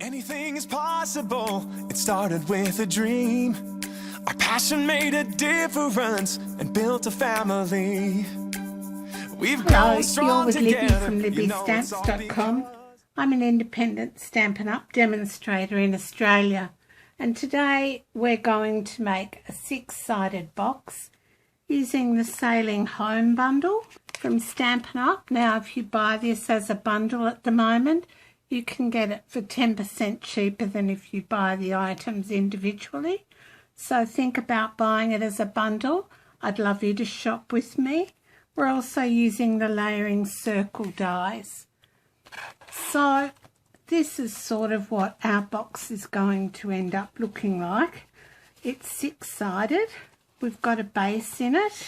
Anything is possible. It started with a dream. Our passion made a difference and built a family. We've grown strong together. You're with Libby from LibbyStamps.com. I'm an independent Stampin' Up demonstrator in Australia, and today we're going to make a 6-sided box using the Sailing Home bundle from Stampin' Up. Now, if you buy this as a bundle at the moment, you can get it for 10% cheaper than if you buy the items individually. So think about buying it as a bundle. I'd love you to shop with me. We're also using the layering circle dies. So this is sort of what our box is going to end up looking like. It's 6-sided. We've got a base in it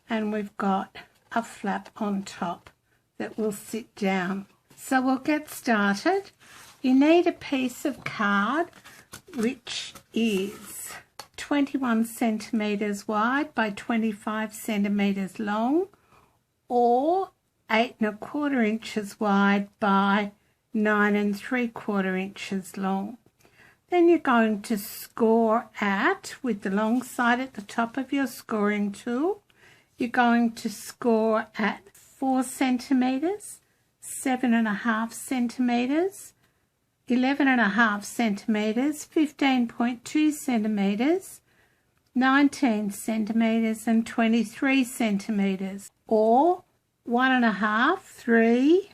and we've got a flap on top that will sit down. So we'll get started. You need a piece of card which is 21 centimetres wide by 25 centimetres long, or 8 1/4 inches wide by 9 3/4 inches long. Then you're going to score at, with the long side at the top of your scoring tool, you're going to score at 4 centimetres, 7.5 centimetres, 11.5 centimetres, 15.2 centimetres, 19 centimetres and 23 centimetres, or 1.5, 3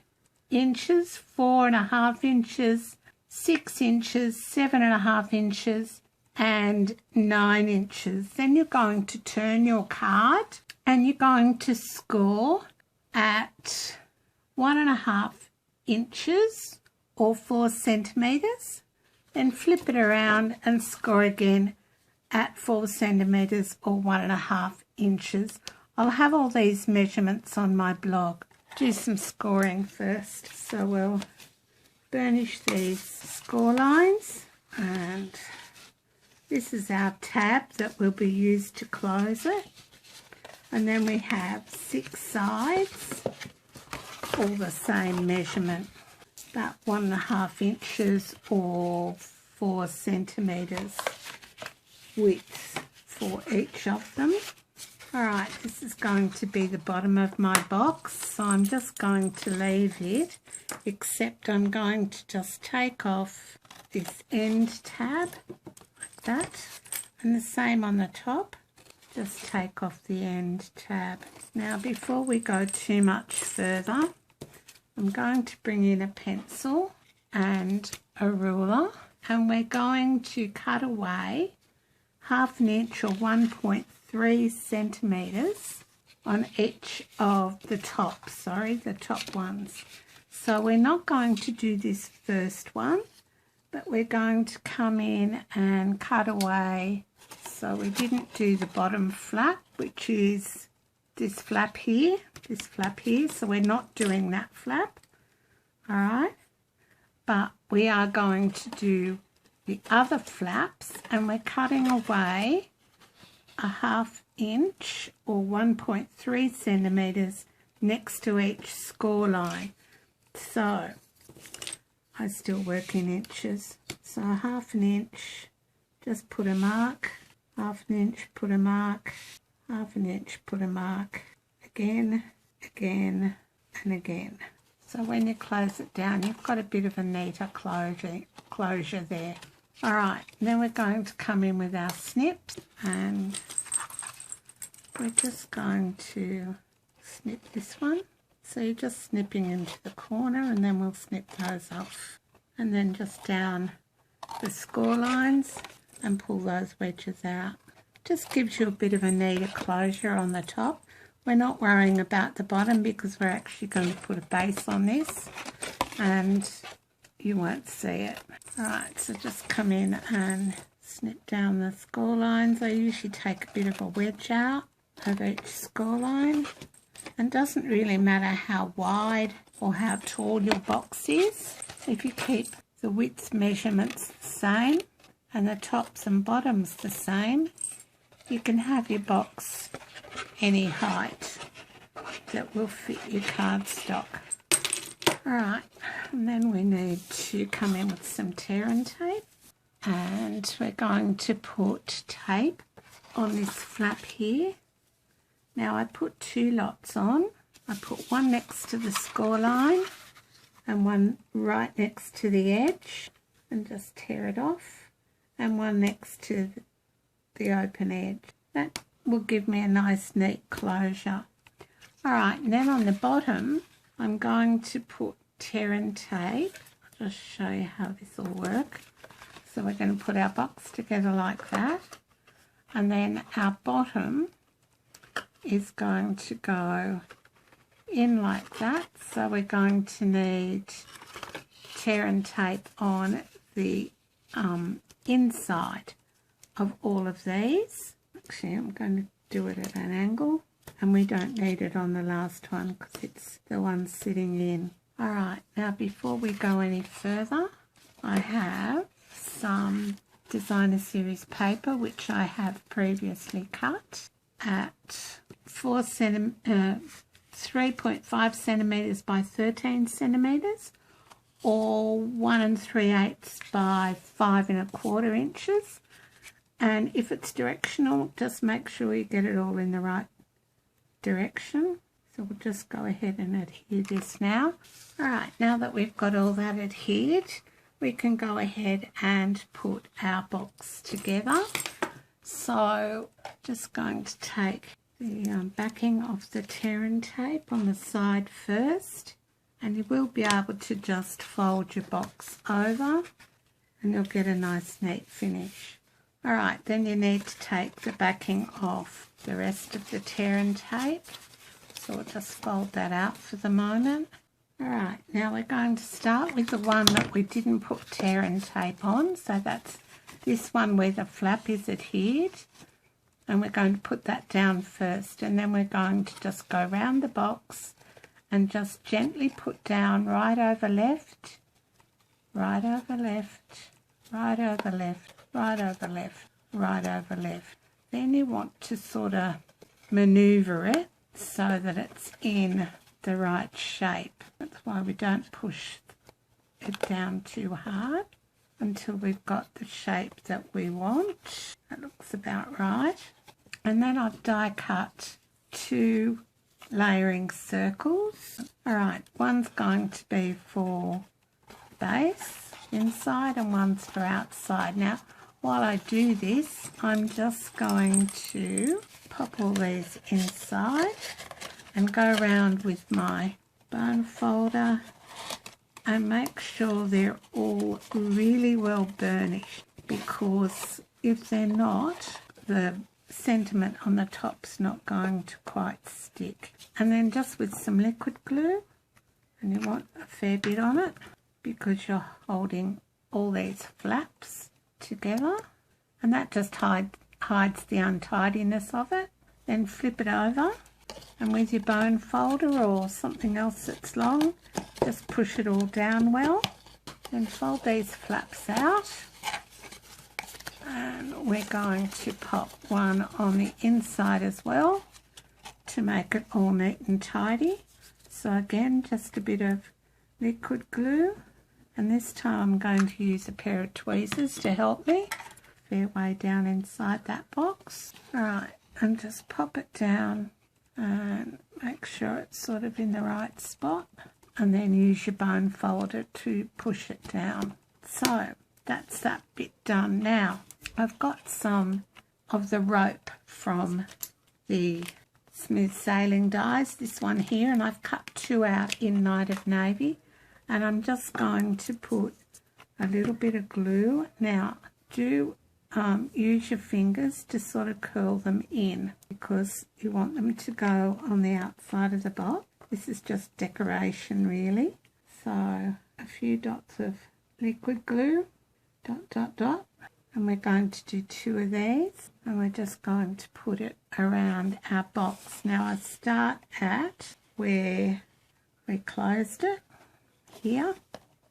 inches, 4.5 inches, 6 inches, 7.5 inches and 9 inches. Then you're going to turn your card and you're going to score at 1.5 inches or 4 centimetres, then flip it around and score again at 4 centimetres or 1.5 inches. I'll have all these measurements on my blog. Do some scoring first. So we'll burnish these score lines, and this is our tab that will be used to close it. And then we have 6 sides, all the same measurement, about 1.5 inches or 4 centimetres width for each of them. Alright, this is going to be the bottom of my box, so I'm just going to leave it, except I'm going to just take off this end tab like that, and the same on the top. Just take off the end tab. Now, before we go too much further, I'm going to bring in a pencil and a ruler, and we're going to cut away 1/2 inch or 1.3 centimetres on each of the top, the top ones. So we're not going to do this first one, but we're going to come in and cut away. So we didn't do the bottom flap, which is this flap here, so we're not doing that flap, all right? But we are going to do the other flaps, and we're cutting away 1/2 inch or 1.3 centimetres next to each score line. So I still work in inches, so 1/2 inch, just put a mark, 1/2 inch, put a mark, 1/2 inch, put a mark, again, again and again. So when you close it down, you've got a bit of a neater closure there. Alright, then we're going to come in with our snips, and we're just going to snip this one. So you're just snipping into the corner, and then we'll snip those off. And then just down the score lines and pull those wedges out. Just gives you a bit of a neater closure on the top. We're not worrying about the bottom because we're actually going to put a base on this and you won't see it. Alright, so just come in and snip down the score lines. I usually take a bit of a wedge out of each score line. And it doesn't really matter how wide or how tall your box is. If you keep the width measurements the same and the tops and bottoms the same, you can have your box any height that will fit your cardstock. Alright, And then we need to come in with some tear and tape. And we're going to put tape on this flap here. Now I put 2 lots on. I put one next to the score line and one right next to the edge, and just tear it off, and one next to the open edge. That will give me a nice neat closure. Alright, and then on the bottom I'm going to put tear and tape. I'll just show you how this will work. So we're going to put our box together like that, and then our bottom is going to go in like that. So we're going to need tear and tape on the inside of all of these. Actually, I'm going to do it at an angle, and we don't need it on the last one because it's the one sitting in. Alright, now before we go any further, I have some designer series paper which I have previously cut at 3.5 centimetres by 13 centimetres, or 1 3/8 by 5 1/4 inches. And if it's directional, just make sure you get it all in the right direction. So we'll just go ahead and adhere this now. Alright, now that we've got all that adhered, we can go ahead and put our box together. So just going to take the backing of the tear and tape on the side first, and you will be able to just fold your box over and you'll get a nice neat finish. Alright, then you need to take the backing off the rest of the tear and tape. So we'll just fold that out for the moment. Alright, now we're going to start with the one that we didn't put tear and tape on. So that's this one where the flap is adhered. And we're going to put that down first. And then we're going to just go round the box and just gently put down right over left, right over left, right over left, right over left, right over left. Then you want to sort of manoeuvre it so that it's in the right shape. That's why we don't push it down too hard until we've got the shape that we want. That looks about right. And then I've die cut 2 layering circles. Alright, one's going to be for base inside and one's for outside. Now while I do this, I'm just going to pop all these inside and go around with my bone folder and make sure they're all really well burnished, because if they're not, the sentiment on the top's not going to quite stick. And then just with some liquid glue, and you want a fair bit on it because you're holding all these flaps together, and that just hides the untidiness of it. Then flip it over, and with your bone folder or something else that's long, just push it all down well. Then fold these flaps out, and we're going to pop one on the inside as well to make it all neat and tidy. So again, just a bit of liquid glue, and this time I'm going to use a pair of tweezers to help me. Fair way down inside that box. Alright, and just pop it down and make sure it's sort of in the right spot, and then use your bone folder to push it down. So that's that bit done. Now I've got some of the rope from the smooth sailing dies, this one here, and I've cut 2 out in Night of Navy, and I'm just going to put a little bit of glue. Now do use your fingers to sort of curl them in, because you want them to go on the outside of the box. This is just decoration really. So a few dots of liquid glue, dot dot dot, and we're going to do 2 of these, and we're just going to put it around our box. Now I start at where we closed it here,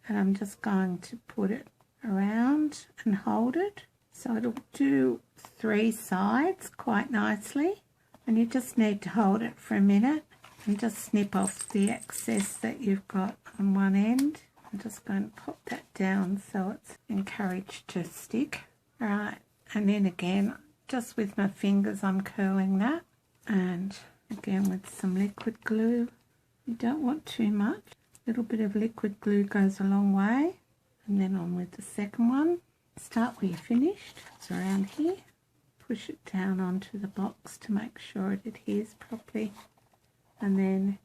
and I'm just going to put it around and hold it so it'll do 3 sides quite nicely, and you just need to hold it for a minute and just snip off the excess that you've got on one end, I'm just going to pop that down so it's encouraged to stick. All right, and then again, just with my fingers, I'm curling that. And again with some liquid glue. You don't want too much. A little bit of liquid glue goes a long way. And then on with the second one. Start where you finished. It's around here. Push it down onto the box to make sure it adheres properly. And then,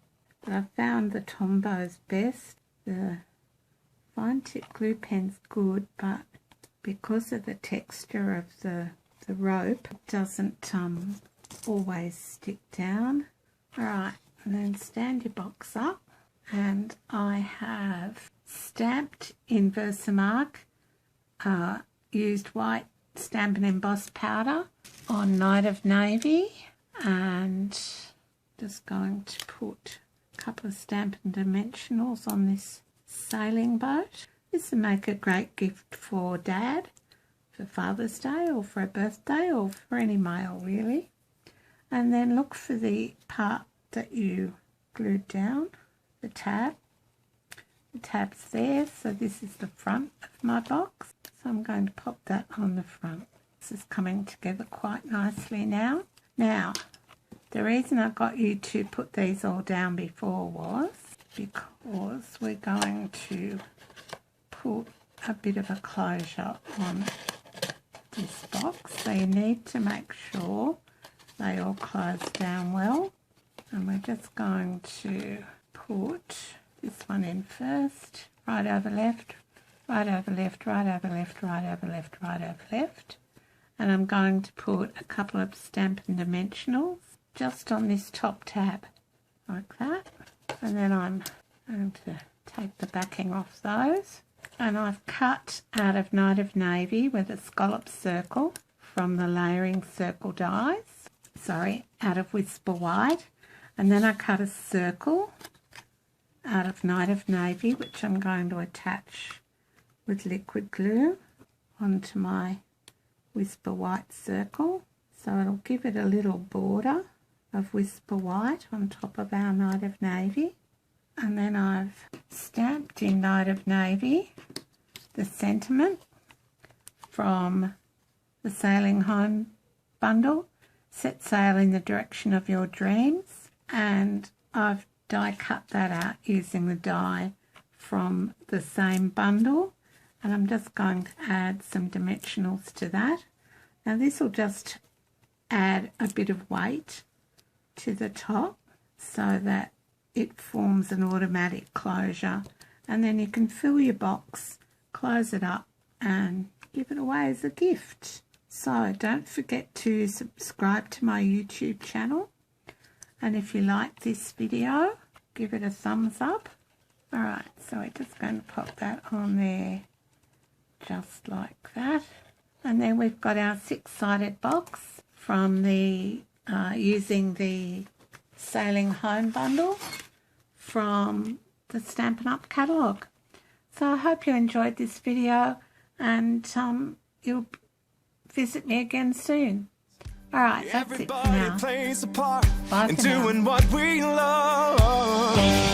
but I found the Tombo's best. The fine tip glue pen's good, but because of the texture of the rope, it doesn't always stick down. Alright, and then stand your box up, and I have stamped in Versamark, used white Stampin' Embossed powder on Night of Navy, and just going to put a couple of Stampin' Dimensionals on this sailing boat. This will make a great gift for Dad, for Father's Day, or for a birthday, or for any male really. And then look for the part that you glued down, the tab. The tab's there, so this is the front of my box. So I'm going to pop that on the front. This is coming together quite nicely now. Now, the reason I got you to put these all down before was because we're going to put a bit of a closure on this box. So you need to make sure they all close down well. And we're just going to put this one in first. Right over left, right over left, right over left, right over left, right over left. And I'm going to put a couple of Stampin' Dimensionals just on this top tab, like that. And then I'm going to take the backing off those. And I've cut out of Night of Navy with a scallop circle from the layering circle dies. Sorry, out of Whisper White. And then I cut a circle out of Night of Navy, which I'm going to attach with liquid glue onto my Whisper White circle. So it'll give it a little border of Whisper White on top of our Night of Navy. And then I've stamped in Night of Navy the sentiment from the Sailing Home bundle, Set Sail in the Direction of Your Dreams, and I've die cut that out using the die from the same bundle, and I'm just going to add some dimensionals to that. Now this will just add a bit of weight to the top so that it forms an automatic closure, and then you can fill your box, close it up and give it away as a gift. So don't forget to subscribe to my YouTube channel, and if you like this video, give it a thumbs up. Alright, so we're just going to pop that on there just like that. And then we've got our 6-sided box from the using the Sailing Home bundle from the Stampin' Up catalogue. So I hope you enjoyed this video, and you'll visit me again soon. Alright, that's it for now. Everybody plays a part Bye in for now. doing what we love.